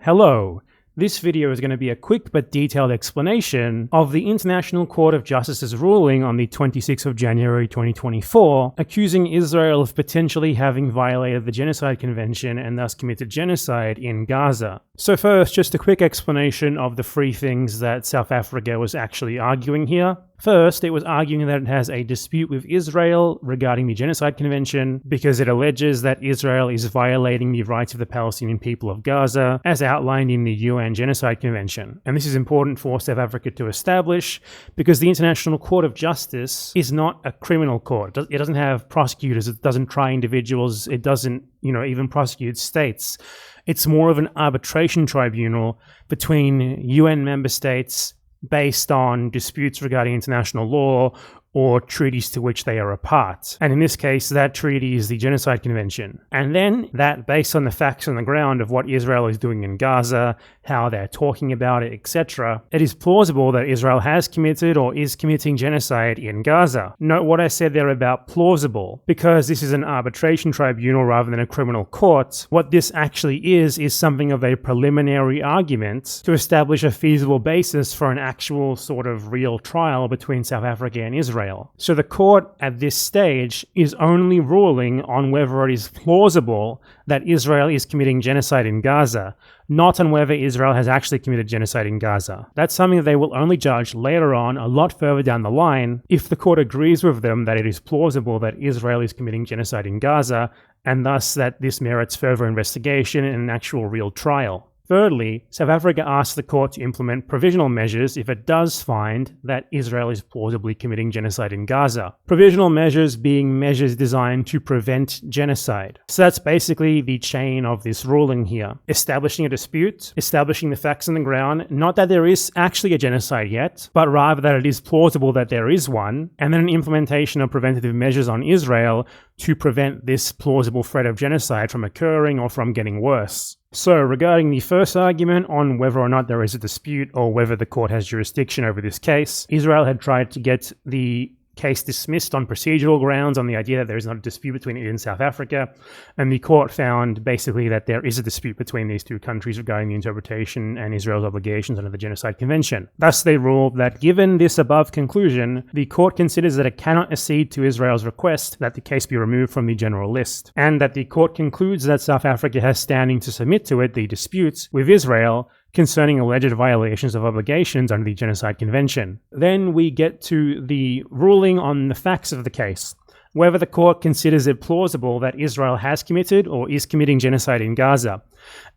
Hello. This video is going to be a quick but detailed explanation of the International Court of Justice's ruling on the 26th of January 2024, accusing Israel of potentially having violated the Genocide Convention and thus committed genocide in Gaza. So first, just a quick explanation of the three things that South Africa was actually arguing here. First, it was arguing that it has a dispute with Israel regarding the Genocide Convention because it alleges that Israel is violating the rights of the Palestinian people of Gaza as outlined in the UN Genocide Convention. And this is important for South Africa to establish because the International Court of Justice is not a criminal court. It doesn't have prosecutors, it doesn't try individuals, it doesn't, even prosecute states. It's more of an arbitration tribunal between UN member states based on disputes regarding international law or treaties to which they are a part. And in this case, that treaty is the Genocide Convention. And then that, based on the facts on the ground of what Israel is doing in Gaza, how they're talking about it, etc., it is plausible that Israel has committed or is committing genocide in Gaza. Note what I said there about plausible, because this is an arbitration tribunal rather than a criminal court. What this actually is something of a preliminary argument to establish a feasible basis for an actual sort of real trial between South Africa and Israel. So the court at this stage is only ruling on whether it is plausible that Israel is committing genocide in Gaza, not on whether Israel has actually committed genocide in Gaza. That's something that they will only judge later on, a lot further down the line, if the court agrees with them that it is plausible that Israel is committing genocide in Gaza, and thus that this merits further investigation and an actual real trial. Thirdly, South Africa asked the court to implement provisional measures if it does find that Israel is plausibly committing genocide in Gaza. Provisional measures being measures designed to prevent genocide. So that's basically the chain of this ruling here. Establishing a dispute, establishing the facts on the ground, not that there is actually a genocide yet, but rather that it is plausible that there is one, and then an implementation of preventative measures on Israel to prevent this plausible threat of genocide from occurring or from getting worse. So, regarding the first argument on whether or not there is a dispute or whether the court has jurisdiction over this case, Israel had tried to get the case dismissed on procedural grounds on the idea that there is not a dispute between it and South Africa, and the court found basically that there is a dispute between these two countries regarding the interpretation and Israel's obligations under the Genocide Convention. Thus, they ruled that given this above conclusion, the court considers that it cannot accede to Israel's request that the case be removed from the general list, and that the court concludes that South Africa has standing to submit to it the disputes with Israel concerning alleged violations of obligations under the Genocide Convention. Then we get to the ruling on the facts of the case, whether the court considers it plausible that Israel has committed or is committing genocide in Gaza.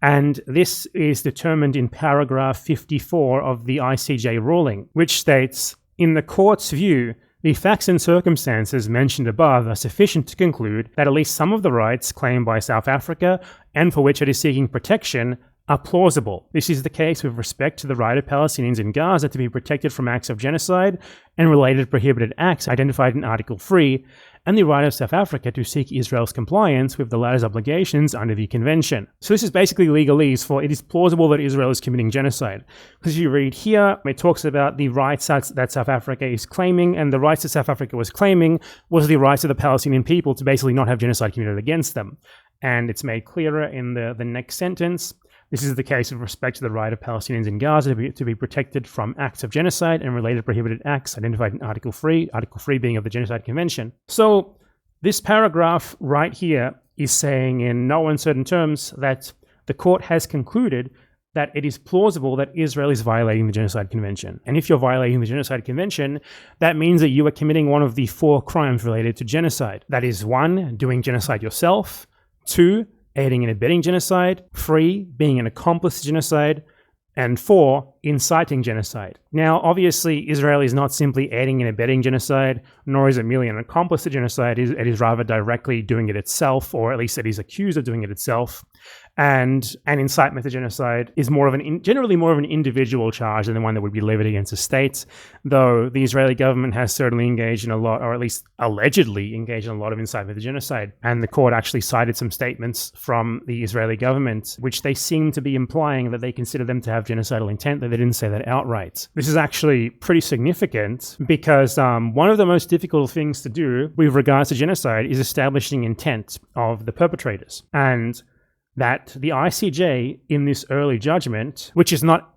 And this is determined in paragraph 54 of the ICJ ruling, which states, in the court's view, the facts and circumstances mentioned above are sufficient to conclude that at least some of the rights claimed by South Africa and for which it is seeking protection are plausible. This is the case with respect to the right of Palestinians in Gaza to be protected from acts of genocide and related prohibited acts identified in Article 3, and the right of South Africa to seek Israel's compliance with the latter's obligations under the convention. So this is basically legalese for it is plausible that Israel is committing genocide. Because you read here, it talks about the rights that South Africa is claiming, and the rights that South Africa was claiming was the rights of the Palestinian people to basically not have genocide committed against them. And it's made clearer in the next sentence. This is the case with respect to the right of Palestinians in Gaza to be protected from acts of genocide and related prohibited acts identified in Article 3 being of the Genocide Convention. So this paragraph right here is saying in no uncertain terms that the court has concluded that it is plausible that Israel is violating the Genocide Convention. And if you're violating the Genocide Convention, that means that you are committing one of the 4 crimes related to genocide. That is 1, doing genocide yourself, 2, aiding and abetting genocide, 3, being an accomplice to genocide, and 4, inciting genocide. Now, obviously, Israel is not simply aiding and abetting genocide, nor is it merely an accomplice to genocide. It is rather directly doing it itself, or at least it is accused of doing it itself. And an incitement to genocide is generally more of an individual charge than the one that would be levied against a state, though the Israeli government has certainly engaged in a lot, or at least allegedly engaged in a lot of incitement to genocide. And the court actually cited some statements from the Israeli government, which they seem to be implying that they consider them to have genocidal intent, that they didn't say that outright. This is actually pretty significant because one of the most difficult things to do with regards to genocide is establishing intent of the perpetrators. And that the ICJ in this early judgment, which is not,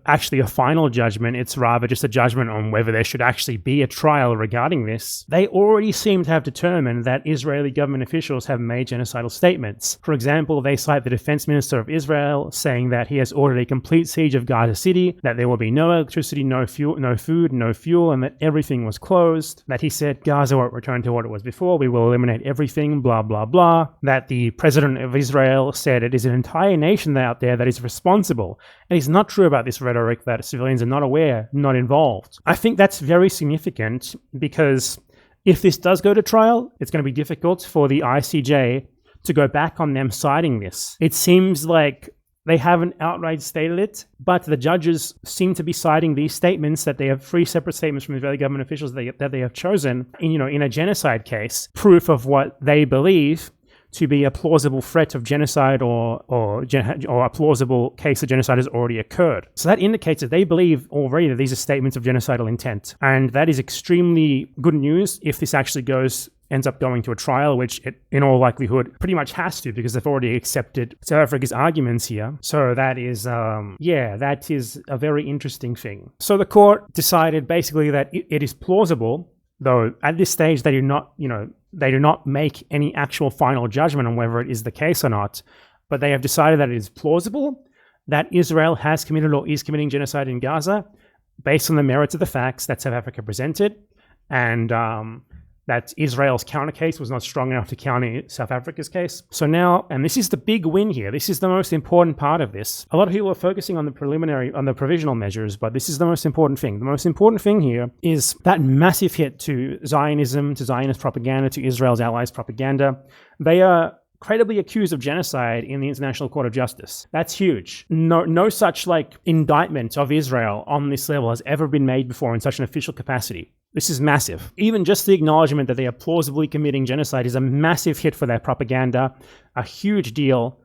actually a final judgment, it's rather just a judgment on whether there should actually be a trial regarding this, they already seem to have determined that Israeli government officials have made genocidal statements. For example, they cite the defense minister of Israel saying that he has ordered a complete siege of Gaza City, that there will be no electricity, no food, no fuel, and that everything was closed, that he said Gaza won't return to what it was before, we will eliminate everything, blah, blah, blah, that the president of Israel said it is an entire nation out there that is responsible. And it's not true about this rhetoric that civilians are not aware, not involved. I think that's very significant because if this does go to trial, it's going to be difficult for the ICJ to go back on them citing this. It seems like they haven't outright stated it, but the judges seem to be citing these statements, that they have 3 separate statements from Israeli government officials that they have chosen in a genocide case, proof of what they believe to be a plausible threat of genocide or a plausible case of genocide has already occurred. So that indicates that they believe already that these are statements of genocidal intent. And that is extremely good news if this actually ends up going to a trial, which it, in all likelihood, pretty much has to, because they've already accepted South Africa's arguments here. So that is, that is a very interesting thing. So the court decided basically that it is plausible, though at this stage they do not make any actual final judgment on whether it is the case or not, but they have decided that it is plausible that Israel has committed or is committing genocide in Gaza based on the merits of the facts that South Africa presented, and that Israel's counter case was not strong enough to counter South Africa's case. So now, and this is the big win here, this is the most important part of this. A lot of people are focusing on the provisional measures, but this is the most important thing. The most important thing here is that massive hit to Zionism, to Zionist propaganda, to Israel's allies' propaganda. They are credibly accused of genocide in the International Court of Justice. That's huge. No such indictment of Israel on this level has ever been made before in such an official capacity. This is massive. Even just the acknowledgement that they are plausibly committing genocide is a massive hit for their propaganda, a huge deal.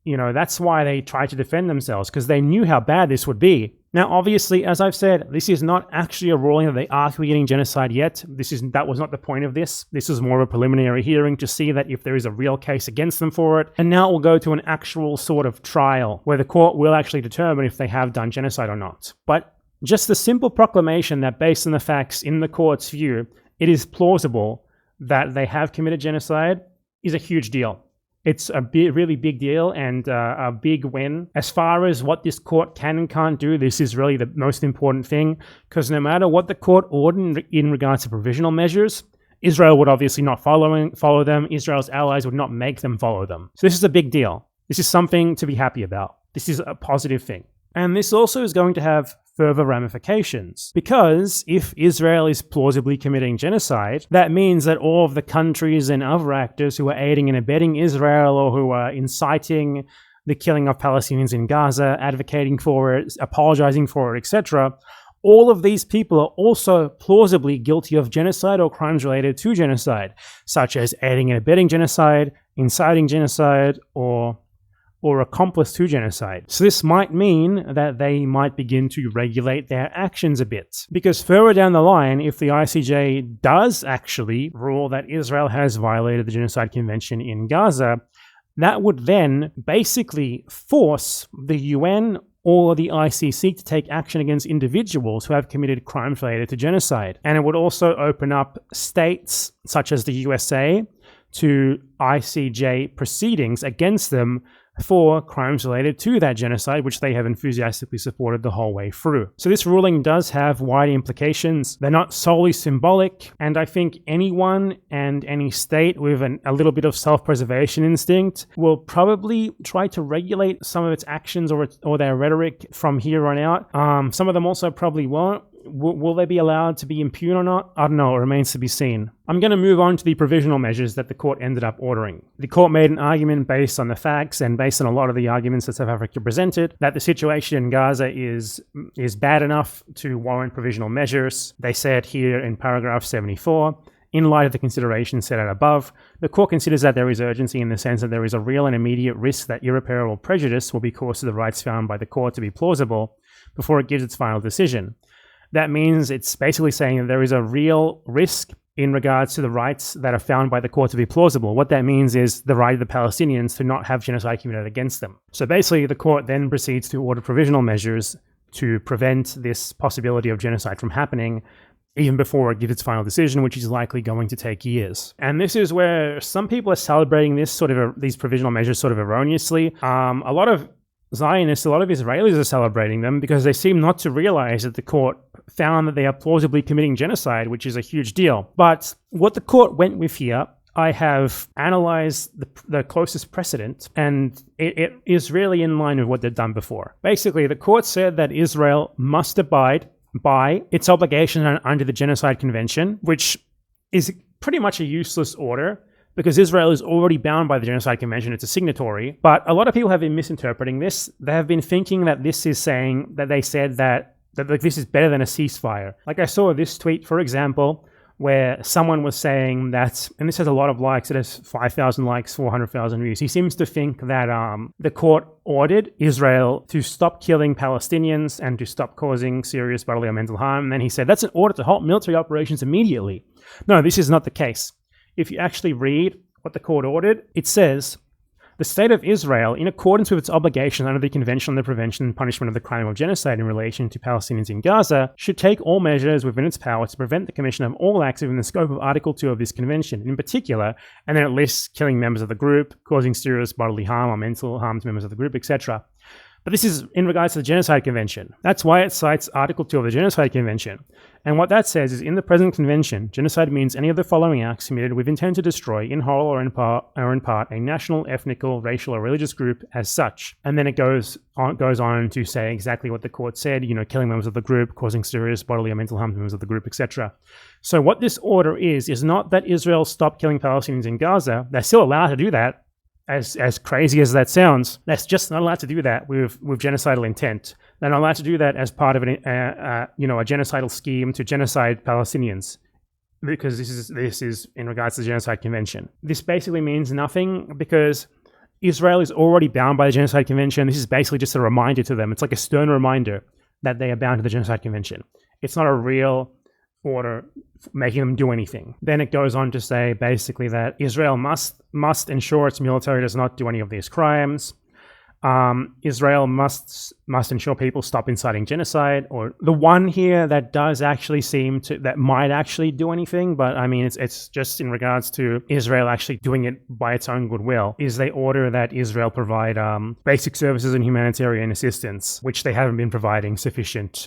That's why they tried to defend themselves, because they knew how bad this would be. Now, obviously, as I've said, this is not actually a ruling that they are committing genocide yet. That was not the point of this. This is more of a preliminary hearing to see that if there is a real case against them for it. And now it will go to an actual sort of trial where the court will actually determine if they have done genocide or not. But just the simple proclamation that based on the facts in the court's view, it is plausible that they have committed genocide is a huge deal. It's a really big deal and a big win. As far as what this court can and can't do, this is really the most important thing, because no matter what the court ordered in regards to provisional measures, Israel would obviously not follow them. Israel's allies would not make them follow them. So this is a big deal. This is something to be happy about. This is a positive thing. And this also is going to have further ramifications, because if Israel is plausibly committing genocide, that means that all of the countries and other actors who are aiding and abetting Israel, or who are inciting the killing of Palestinians in Gaza, advocating for it, apologizing for it, etc., all of these people are also plausibly guilty of genocide or crimes related to genocide, such as aiding and abetting genocide, inciting genocide, or accomplice to genocide. So this might mean that they might begin to regulate their actions a bit. Because further down the line, if the ICJ does actually rule that Israel has violated the Genocide Convention in Gaza, that would then basically force the UN or the ICC to take action against individuals who have committed crimes related to genocide. And it would also open up states such as the USA to ICJ proceedings against them for crimes related to that genocide, which they have enthusiastically supported the whole way through. So this ruling does have wide implications. They're not solely symbolic, and I think anyone and any state with a little bit of self-preservation instinct will probably try to regulate some of its actions or their rhetoric from here on out. Some of them also probably won't. Will they be allowed to be impugned or not? I don't know. It remains to be seen. I'm going to move on to the provisional measures that the court ended up ordering. The court made an argument based on the facts and based on a lot of the arguments that South Africa presented that the situation in Gaza is bad enough to warrant provisional measures. They said here in paragraph 74, in light of the considerations set out above, the court considers that there is urgency in the sense that there is a real and immediate risk that irreparable prejudice will be caused to the rights found by the court to be plausible before it gives its final decision. That means it's basically saying that there is a real risk in regards to the rights that are found by the court to be plausible. What that means is the right of the Palestinians to not have genocide committed against them. So basically, the court then proceeds to order provisional measures to prevent this possibility of genocide from happening even before it gives its final decision, which is likely going to take years. And this is where some people are celebrating these provisional measures sort of erroneously. A lot of Zionists, a lot of Israelis are celebrating them because they seem not to realize that the court found that they are plausibly committing genocide, which is a huge deal. But what the court went with here, I have analyzed the closest precedent, and it is really in line with what they've done before. Basically, the court said that Israel must abide by its obligation under the Genocide Convention, which is pretty much a useless order because Israel is already bound by the Genocide Convention. It's a signatory. But a lot of people have been misinterpreting this. They have been thinking that this is saying that they said that like, this is better than a ceasefire. Like I saw this tweet, for example, where someone was saying that, and this has a lot of likes, it has 5,000 likes, 400,000 views. He seems to think that the court ordered Israel to stop killing Palestinians and to stop causing serious bodily or mental harm. And then he said, that's an order to halt military operations immediately. No, this is not the case. If you actually read what the court ordered, it says, the state of Israel, in accordance with its obligations under the Convention on the Prevention and Punishment of the Crime of Genocide in relation to Palestinians in Gaza, should take all measures within its power to prevent the commission of all acts within the scope of Article 2 of this convention. In particular, and then it lists killing members of the group, causing serious bodily harm or mental harm to members of the group, etc. But this is in regards to the Genocide Convention. That's why it cites Article 2 of the Genocide Convention. And what that says is, in the present convention, genocide means any of the following acts committed with intent to destroy, in whole or in part, a national, ethnical, racial, or religious group as such. And then it goes on to say exactly what the court said, killing members of the group, causing serious bodily or mental harm to members of the group, etc. So what this order is not that Israel stop killing Palestinians in Gaza. They're still allowed to do that. As crazy as that sounds, that's just not allowed to do that with genocidal intent. They're not allowed to do that as part of a genocidal scheme to genocide Palestinians, because this is in regards to the Genocide Convention. This basically means nothing because Israel is already bound by the Genocide Convention. This is basically just a reminder to them. It's like a stern reminder that they are bound to the Genocide Convention. It's not a real order making them do anything. Then it goes on to say basically that Israel must ensure its military does not do any of these crimes. Israel must ensure people stop inciting genocide. Or the one here that does actually that might actually do anything, but I mean it's just in regards to Israel actually doing it by its own goodwill, is they order that Israel provide basic services and humanitarian assistance, which they haven't been providing sufficient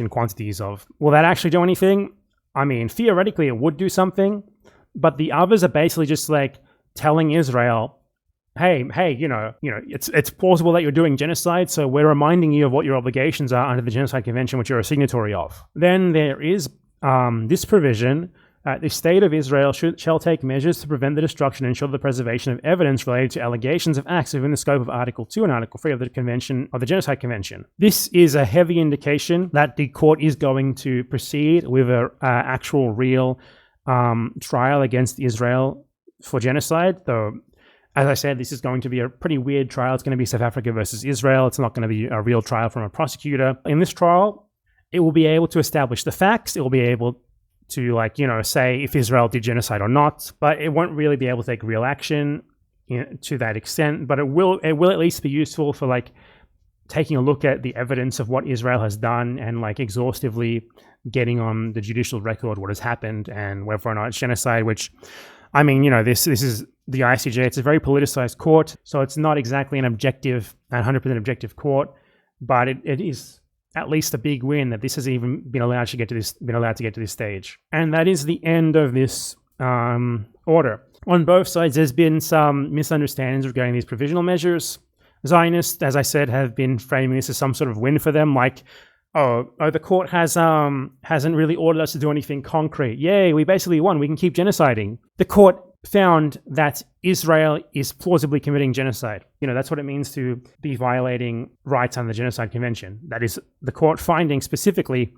quantities of. Will that actually do anything? I mean, theoretically it would do something, but the others are basically just like telling Israel, hey, it's plausible that you're doing genocide, so we're reminding you of what your obligations are under the Genocide Convention, which you're a signatory of. Then there is this provision: the state of Israel shall take measures to prevent the destruction and ensure the preservation of evidence related to allegations of acts within the scope of Article 2 and Article 3 of the Genocide Convention. This is a heavy indication that the court is going to proceed with an actual real trial against Israel for genocide, though. As I said, this is going to be a pretty weird trial. It's going to be South Africa versus Israel. It's not going to be a real trial from a prosecutor. In this trial, it will be able to establish the facts. It will be able to, say if Israel did genocide or not, but it won't really be able to take real action to that extent. But it will at least be useful for taking a look at the evidence of what Israel has done and exhaustively getting on the judicial record what has happened and whether or not it's genocide, which, I mean, this is the ICJ. It's a very politicized court, so it's not exactly an 100% objective court, but it is at least a big win that this has even been allowed to get to this stage. And that is the end of this order. On both sides, there's been some misunderstandings regarding these provisional measures. Zionists, as I said, have been framing this as some sort of win for them, the court hasn't really ordered us to do anything concrete. Yay, we basically won. We can keep genociding. The court found that Israel is plausibly committing genocide. That's what it means to be violating rights under the Genocide Convention. That is the court finding specifically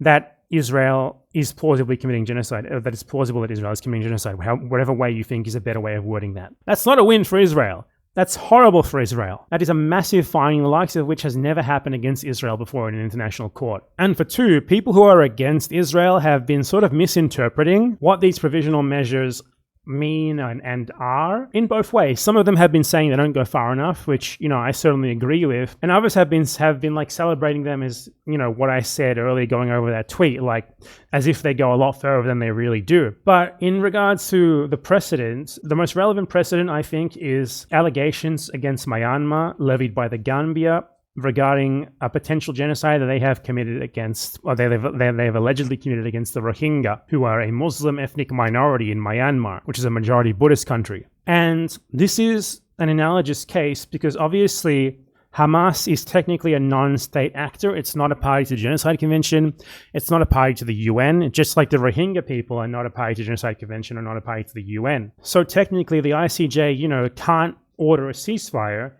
that Israel is plausibly committing genocide, that it's plausible that Israel is committing genocide, whatever way you think is a better way of wording that. That's not a win for Israel. That's horrible for Israel. That is a massive finding, the likes of which has never happened against Israel before in an international court. And for two, people who are against Israel have been sort of misinterpreting what these provisional measures mean and are in both ways. Some of them have been saying they don't go far enough, which, I certainly agree with. And others have been like celebrating them as, what I said earlier going over that tweet, like as if they go a lot further than they really do. But in regards to the precedent, the most relevant precedent, I think, is allegations against Myanmar levied by the Gambia regarding a potential genocide that they have committed against, or they have allegedly committed against the Rohingya, who are a Muslim ethnic minority in Myanmar, which is a majority Buddhist country. And this is an analogous case because obviously Hamas is technically a non-state actor. It's not a party to the Genocide Convention. It's not a party to the UN, just like the Rohingya people are not a party to the Genocide Convention or not a party to the UN. So technically the ICJ, can't order a ceasefire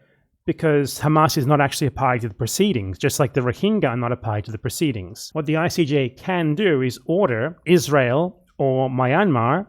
because Hamas is not actually a party to the proceedings, just like the Rohingya are not a party to the proceedings. What the ICJ can do is order Israel or Myanmar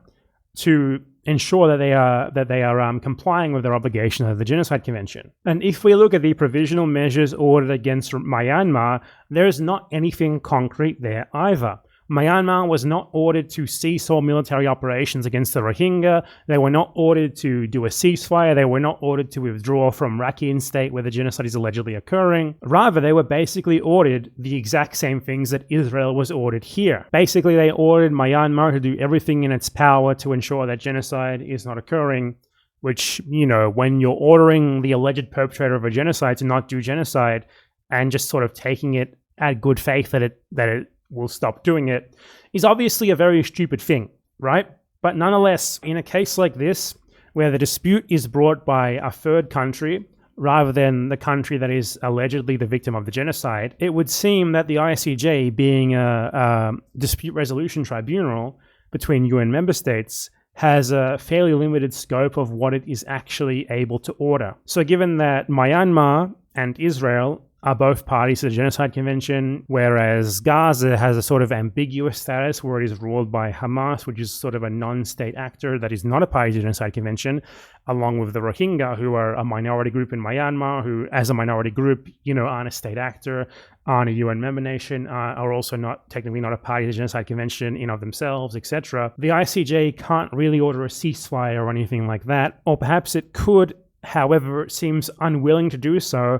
to ensure that they are complying with their obligation of the Genocide Convention. And if we look at the provisional measures ordered against Myanmar, there is not anything concrete there either. Myanmar was not ordered to cease all military operations against the Rohingya. They were not ordered to do a ceasefire. They were not ordered to withdraw from Rakhine State where the genocide is allegedly occurring. Rather, they were basically ordered the exact same things that Israel was ordered here. Basically, they ordered Myanmar to do everything in its power to ensure that genocide is not occurring, which, when you're ordering the alleged perpetrator of a genocide to not do genocide and just sort of taking it at good faith that it will stop doing it, is obviously a very stupid thing, right? But nonetheless, in a case like this, where the dispute is brought by a third country rather than the country that is allegedly the victim of the genocide, it would seem that the ICJ, being a dispute resolution tribunal between UN member states, has a fairly limited scope of what it is actually able to order. So given that Myanmar and Israel are both parties to the Genocide Convention, whereas Gaza has a sort of ambiguous status where it is ruled by Hamas, which is sort of a non-state actor that is not a party to the Genocide Convention, along with the Rohingya, who are a minority group in Myanmar, who, as a minority group, aren't a state actor, aren't a UN member nation, are also technically not a party to the Genocide Convention in of themselves, etc. The ICJ can't really order a ceasefire or anything like that, or perhaps it could, however, it seems unwilling to do so.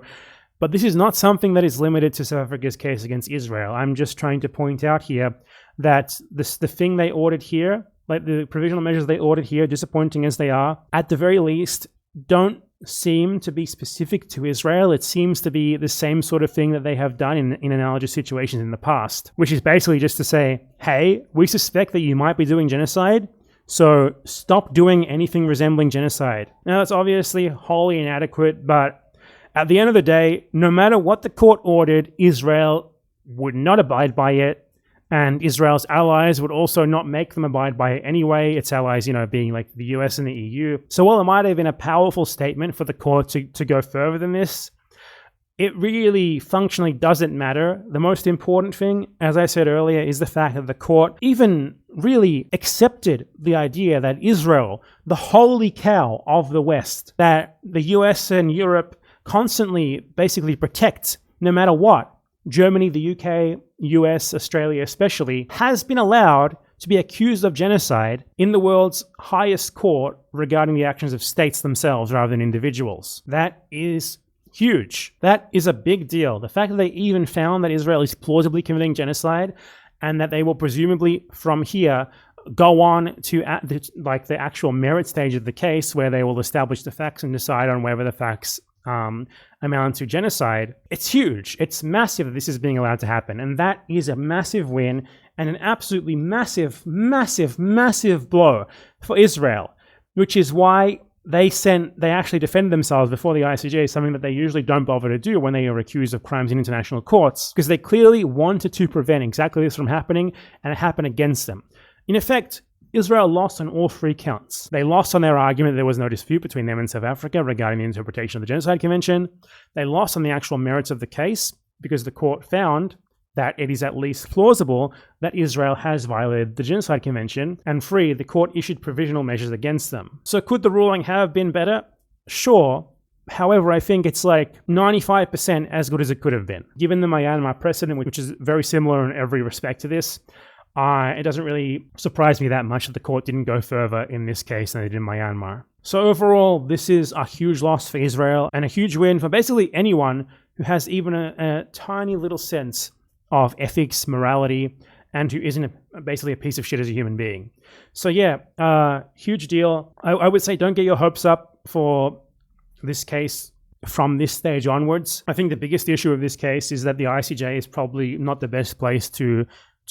But this is not something that is limited to South Africa's case against Israel. I'm just trying to point out here that the thing they ordered here, like the provisional measures they ordered here, disappointing as they are, at the very least, don't seem to be specific to Israel. It seems to be the same sort of thing that they have done in analogous situations in the past, which is basically just to say, hey, we suspect that you might be doing genocide, so stop doing anything resembling genocide. Now, that's obviously wholly inadequate, but at the end of the day, no matter what the court ordered, Israel would not abide by it, and Israel's allies would also not make them abide by it anyway, its allies, being like the US and the EU. So while it might have been a powerful statement for the court to go further than this, it really functionally doesn't matter. The most important thing, as I said earlier, is the fact that the court even really accepted the idea that Israel, the holy cow of the West, that the US and Europe constantly basically protects no matter what, Germany, the UK, US, Australia especially, has been allowed to be accused of genocide in the world's highest court regarding the actions of states themselves rather than individuals. That is huge. That is a big deal. The fact that they even found that Israel is plausibly committing genocide and that they will presumably from here go on to the actual merit stage of the case where they will establish the facts and decide on whether the facts amount to genocide. It's huge. It's massive that this is being allowed to happen. And that is a massive win and an absolutely massive, massive, massive blow for Israel, which is why they actually defended themselves before the ICJ, something that they usually don't bother to do when they are accused of crimes in international courts, because they clearly wanted to prevent exactly this from happening, and it happened against them. In effect, Israel lost on all three counts. They lost on their argument that there was no dispute between them and South Africa regarding the interpretation of the Genocide Convention. They lost on the actual merits of the case because the court found that it is at least plausible that Israel has violated the Genocide Convention. And three, the court issued provisional measures against them. So could the ruling have been better? Sure, However, I think it's like 95% as good as it could have been. Given the Myanmar precedent, which is very similar in every respect to this, it doesn't really surprise me that much that the court didn't go further in this case than they did in Myanmar. So overall, this is a huge loss for Israel and a huge win for basically anyone who has even a tiny little sense of ethics, morality, and who isn't basically a piece of shit as a human being. So yeah, huge deal. I would say don't get your hopes up for this case from this stage onwards. I think the biggest issue of this case is that the ICJ is probably not the best place to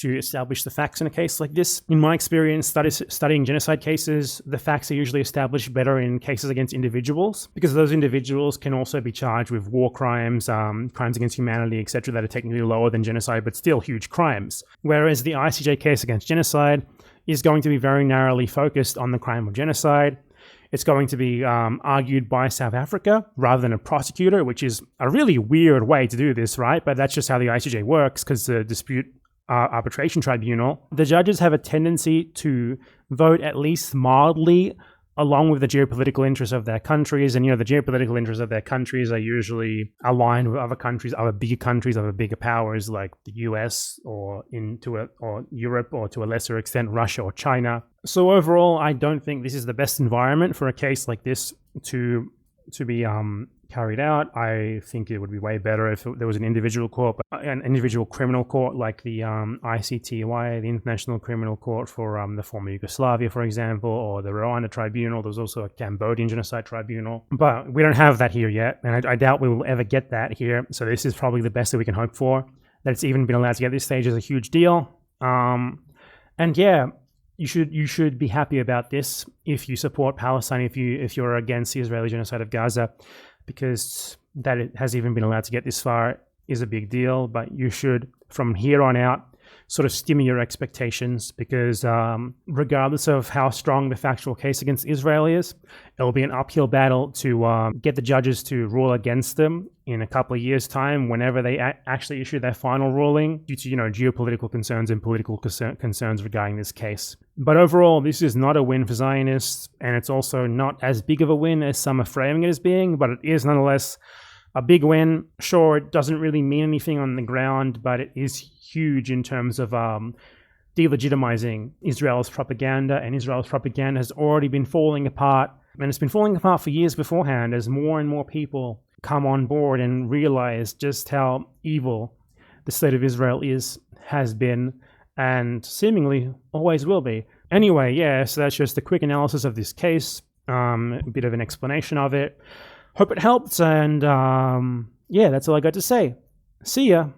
establish the facts in a case like this. In my experience studying genocide cases, the facts are usually established better in cases against individuals, because those individuals can also be charged with war crimes, crimes against humanity, etc., that are technically lower than genocide, but still huge crimes. Whereas the ICJ case against genocide is going to be very narrowly focused on the crime of genocide. It's going to be argued by South Africa rather than a prosecutor, which is a really weird way to do this, right? But that's just how the ICJ works, because the dispute arbitration tribunal, the judges have a tendency to vote at least mildly along with the geopolitical interests of their countries. And, the geopolitical interests of their countries are usually aligned with other countries, other bigger powers like the US or Europe, or to a lesser extent, Russia or China. So overall, I don't think this is the best environment for a case like this to be carried out. I think it would be way better if there was an individual court, an individual criminal court like the ICTY, the International Criminal Court for the former Yugoslavia, for example, or the Rwanda Tribunal. There's also a Cambodian Genocide Tribunal. But we don't have that here yet, and I doubt we will ever get that here. So this is probably the best that we can hope for. That it's even been allowed to get this stage is a huge deal. And yeah, you should be happy about this if you support Palestine, if you're against the Israeli genocide of Gaza, because that it has even been allowed to get this far is a big deal. But you should, from here on out, sort of stimmy your expectations, because regardless of how strong the factual case against Israel is, it will be an uphill battle to get the judges to rule against them in a couple of years' time, whenever they actually issue their final ruling, due to geopolitical concerns and political concerns regarding this case. But overall, this is not a win for Zionists, and it's also not as big of a win as some are framing it as being, but it is nonetheless a big win. Sure, it doesn't really mean anything on the ground, but it is huge in terms of delegitimizing Israel's propaganda, and Israel's propaganda has already been falling apart, and it's been falling apart for years beforehand as more and more people come on board and realize just how evil the state of Israel has been, and seemingly always will be. Anyway, yeah, so that's just a quick analysis of this case, a bit of an explanation of it. Hope it helped, and yeah, that's all I got to say. See ya.